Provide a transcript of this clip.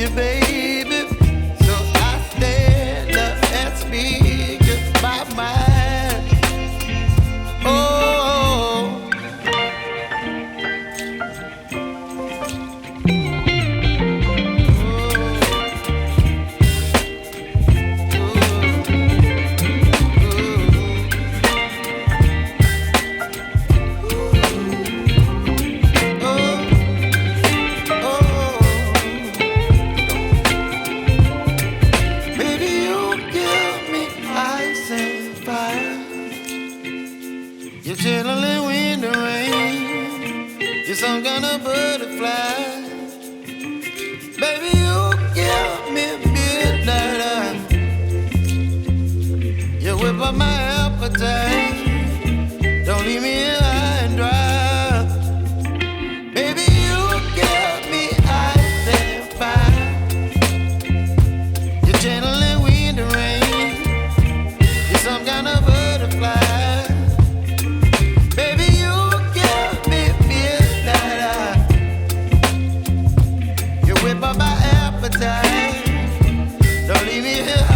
you, baby. So I stand up and speak my mind. Oh. You're chilling in the rain. You're some kind of butterfly. Baby, you give me midnight. You whip up my appetite. Don't leave me here high and dry. Baby, you give me ice and fire. You're channeling wind and rain. You're some kind of butterfly. By my appetite, don't leave me here.